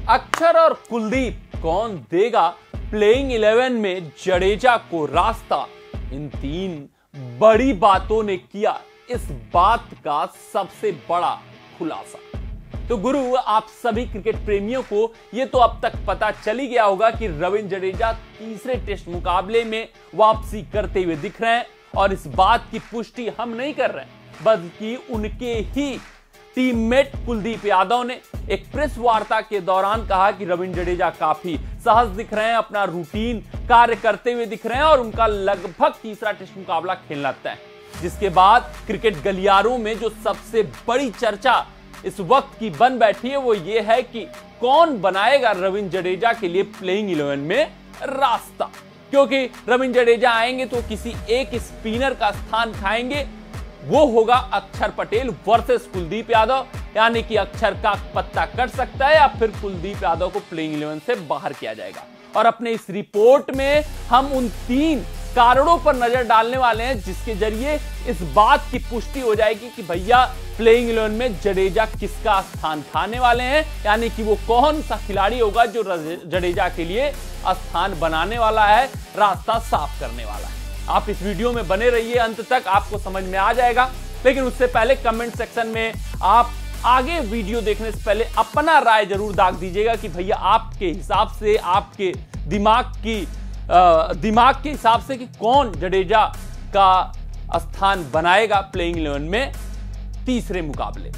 अक्षर और कुलदीप कौन देगा प्लेइंग 11 में जडेजा को रास्ता? इन तीन बड़ी बातों ने किया इस बात का सबसे बड़ा खुलासा। तो गुरु, आप सभी क्रिकेट प्रेमियों को यह तो अब तक पता चल ही गया होगा कि रविंद्र जडेजा तीसरे टेस्ट मुकाबले में वापसी करते हुए दिख रहे हैं। और इस बात की पुष्टि हम नहीं कर रहे हैं, बल्कि उनके ही टीममेट कुलदीप यादव ने एक प्रेस वार्ता के दौरान कहा कि रविंद्र जडेजा काफी सहज दिख रहे हैं, अपना रूटीन कार्य करते हुए दिख रहे हैं और उनका लगभग तीसरा टेस्ट मुकाबला खेलना तय है। जिसके बाद क्रिकेट गलियारों में जो सबसे बड़ी चर्चा इस वक्त की बन बैठी है वो ये है कि कौन बनाएगा रविंद्र जडेजा के लिए प्लेइंग 11 में रास्ता। क्योंकि रविंद्र जडेजा आएंगे तो किसी एक स्पिनर का स्थान खाएंगे, वो होगा अक्षर पटेल वर्सेस कुलदीप यादव। यानी कि अक्षर का पत्ता कट सकता है या फिर कुलदीप यादव को प्लेइंग 11 से बाहर किया जाएगा। और अपने इस रिपोर्ट में हम उन तीन कारणों पर नजर डालने वाले हैं जिसके जरिए इस बात की पुष्टि हो जाएगी कि भैया प्लेइंग 11 में जडेजा किसका स्थान खाने वाले हैं, यानी कि वो कौन सा खिलाड़ी होगा जो जडेजा के लिए स्थान बनाने वाला है, रास्ता साफ करने वाला है। आप इस वीडियो में बने रहिए, अंत तक आपको समझ में आ जाएगा। लेकिन उससे पहले कमेंट सेक्शन में आप आगे वीडियो देखने से पहले अपना राय जरूर दाग दीजिएगा कि भैया आपके हिसाब से, आपके दिमाग के हिसाब से कि कौन जडेजा का स्थान बनाएगा प्लेइंग 11 में तीसरे मुकाबले।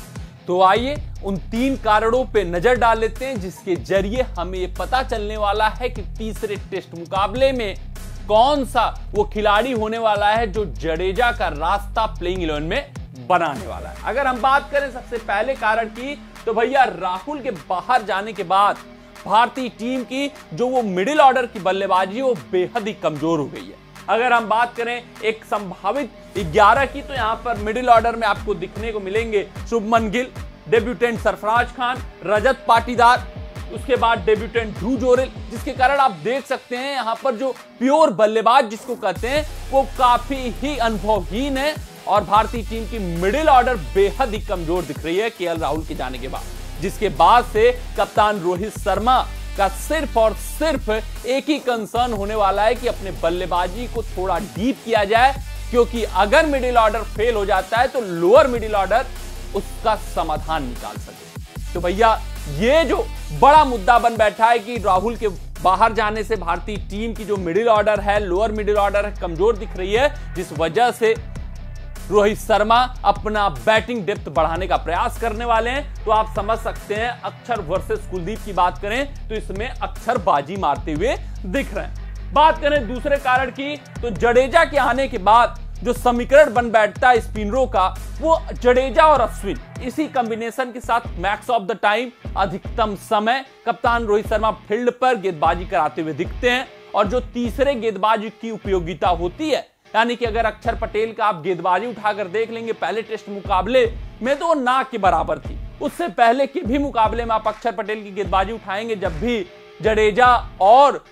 तो आइए उन तीन कारणों पे नजर डाल लेते हैं जिसके जरिए हमें यह पता चलने वाला है कि तीसरे टेस्ट मुकाबले में कौन सा वो खिलाड़ी होने वाला है जो जडेजा का रास्ता प्लेइंग 11 में बनाने वाला है। अगर हम बात करें सबसे पहले कारण की, तो भैया राहुल के बाहर जाने के बाद भारतीय टीम की जो वो मिडिल ऑर्डर की बल्लेबाजी वो बेहद ही कमजोर हो गई है। अगर हम बात करें एक संभावित 11 की, तो यहां पर मिडिल ऑर्डर में आपको दिखने को मिलेंगे शुभमन गिल, डेब्यूटेंट सरफराज खान, रजत पाटीदार, उसके बाद डेब्यूटेंट ध्रुव जोरेल, जिसके कारण आप देख सकते हैं यहां पर जो प्योर बल्लेबाज जिसको कहते हैं वो काफी ही अनुभवहीन है। और भारतीय टीम की मिडिल ऑर्डर बेहद ही कमजोर दिख रही है केएल राहुल के जाने के बाद, जिसके बाद से कप्तान रोहित शर्मा का सिर्फ और सिर्फ एक ही कंसर्न होने वाला है कि अपने बल्लेबाजी को थोड़ा डीप किया जाए, क्योंकि अगर मिडिल ऑर्डर फेल हो जाता है तो लोअर मिडिल ऑर्डर उसका समाधान निकाल सके। तो भैया ये जो बड़ा मुद्दा बन बैठा है कि राहुल के बाहर जाने से भारतीय टीम की जो मिडिल ऑर्डर है, लोअर मिडिल ऑर्डर है, कमजोर दिख रही है, जिस वजह से रोहित शर्मा अपना बैटिंग डेप्थ बढ़ाने का प्रयास करने वाले हैं। तो आप समझ सकते हैं अक्षर वर्सेस कुलदीप की बात करें तो इसमें अक्षर बाजी मारते हुए दिख रहे हैं। बात करें दूसरे कारण की, तो जडेजा के आने के बाद जो समीकरण बन बैठता है स्पिनरों का, वो जडेजा और अश्विन, इसी कॉम्बिनेशन के साथ मैक्स ऑफ द टाइम, अधिकतम समय कप्तान रोहित शर्मा फील्ड पर गेंदबाजी कराते हुए दिखते हैं। और जो तीसरे गेंदबाज की उपयोगिता होती है, यानी कि अगर अक्षर पटेल का आप गेंदबाजी उठाकर देख लेंगे पहले टेस्ट मुकाबले में तो वो ना के बराबर थी। उससे पहले के भी मुकाबले में आप अक्षर पटेल की गेंदबाजी उठाएंगे जब भी जडेजा और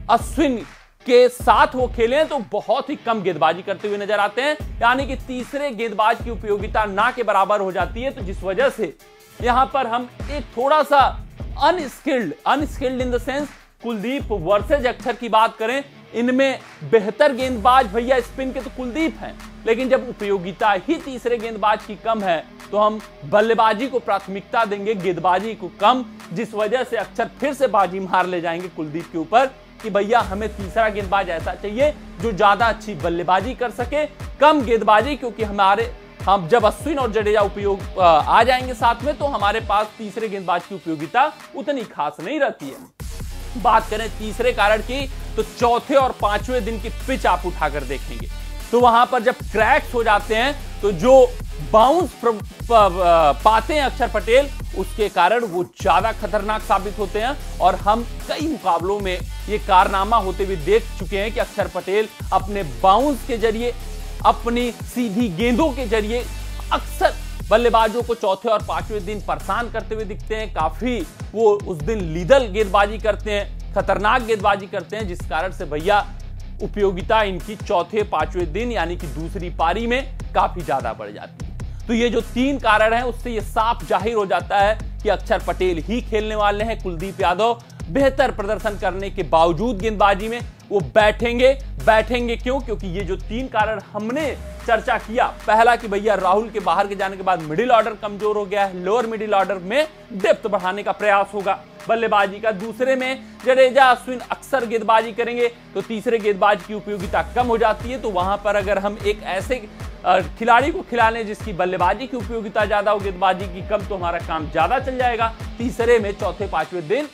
अश्विन के साथ वो खेले तो बहुत ही कम गेंदबाजी करते हुए नजर आते हैं, यानी कि तीसरे गेंदबाज की उपयोगिता ना के बराबर हो जाती है। तो जिस वजह से यहां पर हम एक थोड़ा सा unskilled in the sense Kuldeep versus अक्षर की बात करें, इनमें बेहतर गेंदबाज भैया स्पिन के तो कुलदीप हैं, लेकिन जब उपयोगिता ही तीसरे गेंदबाज की कम है तो हम बल्लेबाजी को प्राथमिकता देंगे, गेंदबाजी को कम, जिस वजह से अक्षर फिर से बाजी मार ले जाएंगे कुलदीप के ऊपर कि भैया हमें तीसरा गेंदबाज ऐसा चाहिए जो ज्यादा अच्छी बल्लेबाजी कर सके, कम गेंदबाजी, क्योंकि हम जब अश्विन और जडेजा उपयोग आ जाएंगे साथ में तो हमारे पास तीसरे गेंदबाज की उपयोगिता उतनी खास नहीं रहती है। बात करें तीसरे कारण की, तो चौथे और पांचवें दिन की पिच आप उठाकर देखेंगे तो वहां पर जब क्रैक्स हो जाते हैं तो जो बाउंस पाते हैं अक्षर पटेल, उसके कारण वो ज्यादा खतरनाक साबित होते हैं। और हम कई मुकाबलों में ये कारनामा होते हुए देख चुके हैं कि अक्षर पटेल अपने बाउंस के जरिए, अपनी सीधी गेंदों के जरिए अक्सर बल्लेबाजों को चौथे और पांचवें दिन परेशान करते हुए दिखते हैं। काफी वो उस दिन लीदल गेंदबाजी करते हैं, खतरनाक गेंदबाजी करते हैं, जिस कारण से भैया उपयोगिता इनकी चौथे पांचवें दिन यानी कि दूसरी पारी में काफी ज्यादा बढ़ जाती है। तो ये जो तीन कारण हैं उससे ये साफ जाहिर हो जाता है कि अक्षर पटेल ही खेलने वाले हैं। कुलदीप यादव बेहतर प्रदर्शन करने के बावजूद गेंदबाजी में वो बैठेंगे क्यों? क्योंकि ये जो 3 कारण हमने चर्चा किया, पहला कि भैया राहुल के बाहर के जाने के बाद मिडिल ऑर्डर कमजोर हो गया है, लोअर मिडिल ऑर्डर में डेप्थ बढ़ाने का प्रयास होगा बल्लेबाजी का। दूसरे में जडेजा अश्विन अक्सर गेंदबाजी करेंगे तो तीसरे गेंदबाज की उपयोगिता कम हो जाती है, तो वहां पर अगर हम एक ऐसे खिलाड़ी को खिलाने जिसकी बल्लेबाजी की उपयोगिता ज्यादा हो, गेंदबाजी की कम, तो हमारा काम ज्यादा चल जाएगा। तीसरे में चौथे पांचवें दिन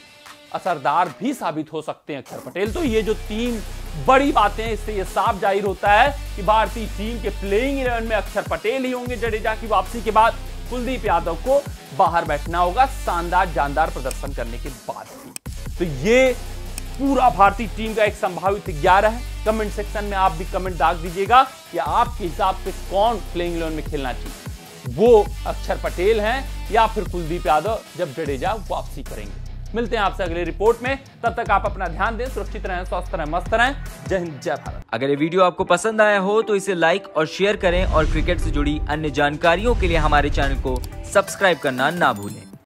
असरदार भी साबित हो सकते हैं अक्षर पटेल। तो ये जो 3 बड़ी बातें, इससे ये साफ जाहिर होता है कि भारतीय टीम के प्लेइंग 11 में अक्षर पटेल ही होंगे। जडेजा की वापसी के बाद कुलदीप यादव को बाहर बैठना होगा शानदार जानदार प्रदर्शन करने के बाद भी। तो ये पूरा भारतीय टीम का एक संभावित 11 है। कमेंट सेक्शन में आप भी कमेंट दाग दीजिएगा कि आपके हिसाब से कौन प्लेइंग 11 में खेलना चाहिए, वो अक्षर पटेल हैं या फिर कुलदीप यादव जब जडेजा वापसी करेंगे। मिलते हैं आपसे अगले रिपोर्ट में, तब तक आप अपना ध्यान दें, सुरक्षित रहें, स्वस्थ रहें, मस्त रहें। जय हिंद, जय भारत। अगर ये वीडियो आपको पसंद आया हो तो इसे लाइक और शेयर करें और क्रिकेट से जुड़ी अन्य जानकारियों के लिए हमारे चैनल को सब्सक्राइब करना ना भूलें।